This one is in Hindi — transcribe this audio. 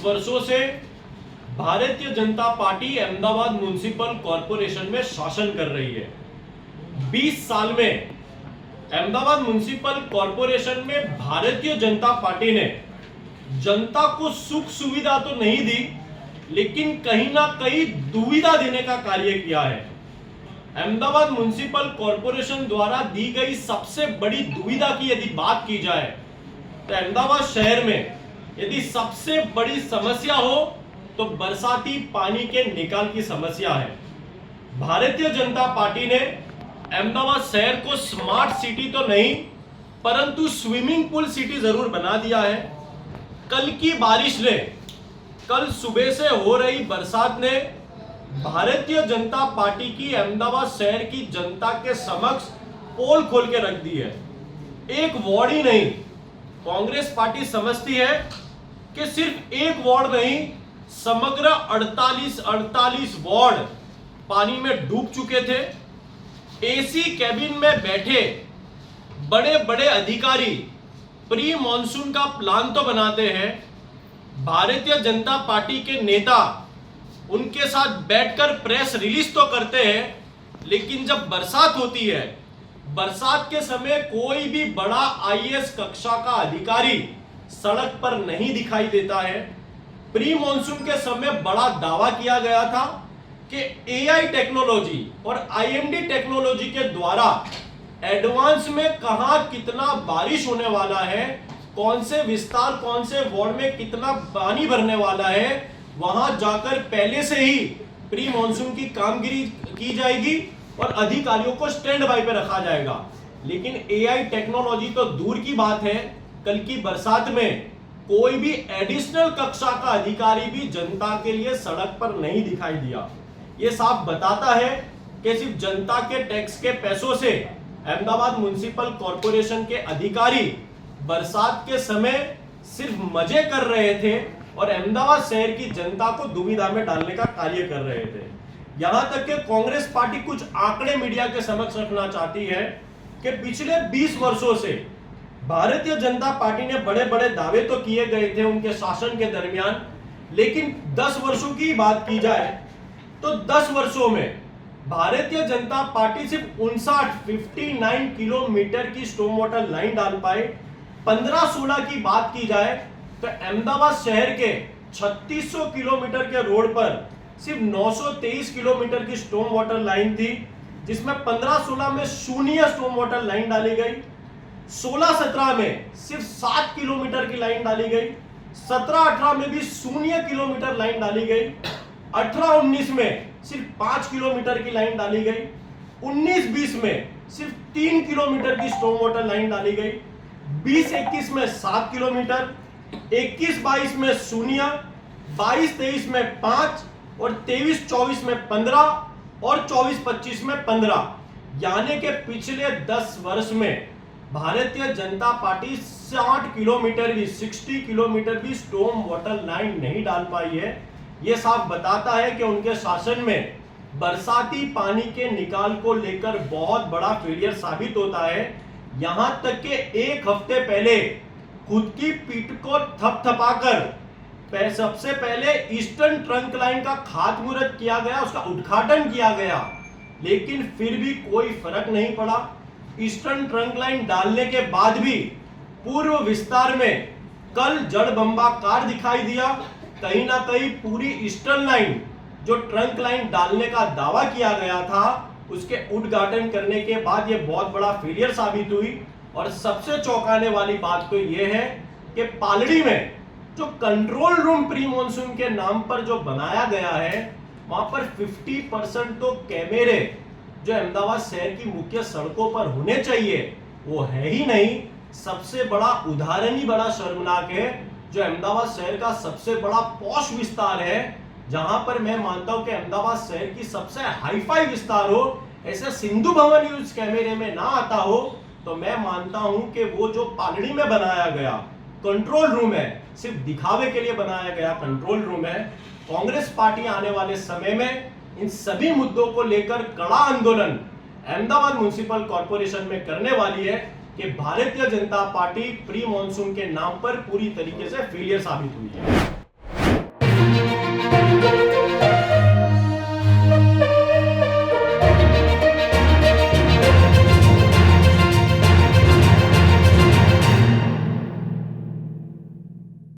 वर्षों से Bharatiya Janata party Ahmedabad municipal corporation में शासन कर रही है। 20 साल में अहमदाबाद म्युनिसिपल कॉरपोरेशन में भारतीय जनता पार्टी ने जनता को सुख सुविधा तो नहीं दी, लेकिन कहीं ना कहीं दुविधा देने का कार्य किया है। अहमदाबाद म्युनिसिपल कॉरपोरेशन द्वारा दी गई सबसे बड़ी दुविधा की यदि बात की जाए तो अहमदाबाद शहर में यदि सबसे बड़ी समस्या हो तो बरसाती पानी के निकाल की समस्या है। भारतीय जनता पार्टी ने अहमदाबाद शहर को स्मार्ट सिटी तो नहीं परंतु स्विमिंग पूल सिटी जरूर बना दिया है। कल की बारिश ने, कल सुबह से हो रही बरसात ने भारतीय जनता पार्टी की अहमदाबाद शहर की जनता के समक्ष पोल खोल के रख दी है। एक वार्ड ही नहीं, कांग्रेस पार्टी समझती है कि सिर्फ एक वार्ड नहीं, समग्र 48 वार्ड पानी में डूब चुके थे। एसी कैबिन में बैठे बड़े बड़े अधिकारी प्री मॉनसून का प्लान तो बनाते हैं, भारतीय जनता पार्टी के नेता उनके साथ बैठकर प्रेस रिलीज तो करते हैं, लेकिन जब बरसात होती है, बरसात के समय कोई भी बड़ा आईएएस कक्षा का अधिकारी सड़क पर नहीं दिखाई देता है। प्री मॉनसून के समय बड़ा दावा किया गया था कि एआई टेक्नोलॉजी और आईएमडी टेक्नोलॉजी के द्वारा एडवांस में कहां कितना बारिश होने वाला है, कौन से विस्तार, कौन से वार्ड में कितना पानी भरने वाला है, वहां जाकर पहले से ही प्री मॉनसून की कामगिरी की जाएगी और अधिकारियों को स्टैंड बाय पे रखा जाएगा। लेकिन एआई टेक्नोलॉजी तो दूर की बात है, कल की बरसात में कोई भी एडिशनल कक्षा का अधिकारी भी जनता के लिए सड़क पर नहीं दिखाई दिया। यह साफ बताता है कि सिर्फ जनता के टैक्स के पैसों से अहमदाबाद म्युनिसिपल कॉरपोरेशन के अधिकारी बरसात के समय सिर्फ मजे कर रहे थे और अहमदाबाद शहर की जनता को दुविधा में डालने का कार्य कर रहे थे। यहां तक कि कांग्रेस पार्टी कुछ आंकड़े मीडिया के समक्ष रखना चाहती है कि पिछले 20 वर्षों से भारतीय जनता पार्टी ने बड़े बड़े दावे तो किए गए थे उनके शासन के दरमियान, लेकिन 10 वर्षों की बात की जाए तो 10 वर्षों में भारतीय जनता पार्टी सिर्फ 59 किलोमीटर की स्टॉर्म वाटर लाइन डाल पाए। 15-16 की बात की जाए तो अहमदाबाद शहर के 3600 किलोमीटर के रोड पर सिर्फ 923 किलोमीटर की स्टॉर्म वाटर लाइन थी, जिसमें 15-16 में शून्य स्टॉर्म वाटर लाइन डाली गई, 16-17 में सिर्फ 7 किलोमीटर की लाइन डाली गई, 17-18 में भी शून्य किलोमीटर लाइन डाली गई, 18-19 में सिर्फ 5 किलोमीटर की लाइन डाली गई, 19-20 में सिर्फ 3 किलोमीटर की स्टॉर्म वाटर लाइन डाली गई, 20-21 में 7 किलोमीटर, 21-22 में शून्य, 22-23 में 5 और 23-24 में 15 और 24-25 में 15। यानी कि पिछले 10 वर्ष में भारतीय जनता पार्टी 60 किलोमीटर भी स्टॉर्म वाटर लाइन नहीं डाल पाई है। यह साफ बताता है कि उनके शासन में बरसाती पानी के निकाल को लेकर बहुत बड़ा फेलियर साबित होता है। यहां तक कि एक हफ्ते पहले खुद की पीठ को थपथपाकर सबसे पहले ईस्टर्न ट्रंक लाइन का खातमुहूर्त किया गया, उसका उद्घाटन किया गया, लेकिन फिर भी कोई फर्क नहीं पड़ा। ईस्टर्न ट्रंक लाइन डालने के बाद भी पूर्व विस्तार में कल जड़बंबाकार दिखाई दिया। कहीं ना कहीं पूरी ईस्टर्न लाइन जो ट्रंक लाइन डालने का दावा किया गया था, उसके उद्घाटन करने के बाद यह बहुत बड़ा फेलियर साबित हुई। और सबसे चौंकाने वाली बात तो यह है कि पालड़ी में जो कंट्रोल रूम प्री मॉनसून के नाम पर जो बनाया गया है, वहां पर 50% तो कैमरे जो अहमदाबाद शहर की मुख्य सड़कों पर होने चाहिए वो है ही नहीं। सबसे बड़ा उदाहरण ही बड़ा शर्मनाक है, जो अहमदाबाद शहर का सबसे बड़ा पॉश विस्तार है, जहां पर मैं मानता हूं कि अहमदाबाद शहर की सबसे हाईफाई विस्तार हो, ऐसा सिंधु भवन यूज कैमरे में ना आता हो, तो मैं मानता हूं कि वो जो पालड़ी में बनाया गया कंट्रोल रूम है, सिर्फ दिखावे के लिए बनाया गया कंट्रोल रूम है। कांग्रेस पार्टी आने वाले समय में इन सभी मुद्दों को लेकर कड़ा आंदोलन अहमदाबाद म्युनिसिपल कॉरपोरेशन में करने वाली है कि Bharatiya Janata party pre monsoon के नाम पर पूरी तरीके से फेलियर साबित हुई है।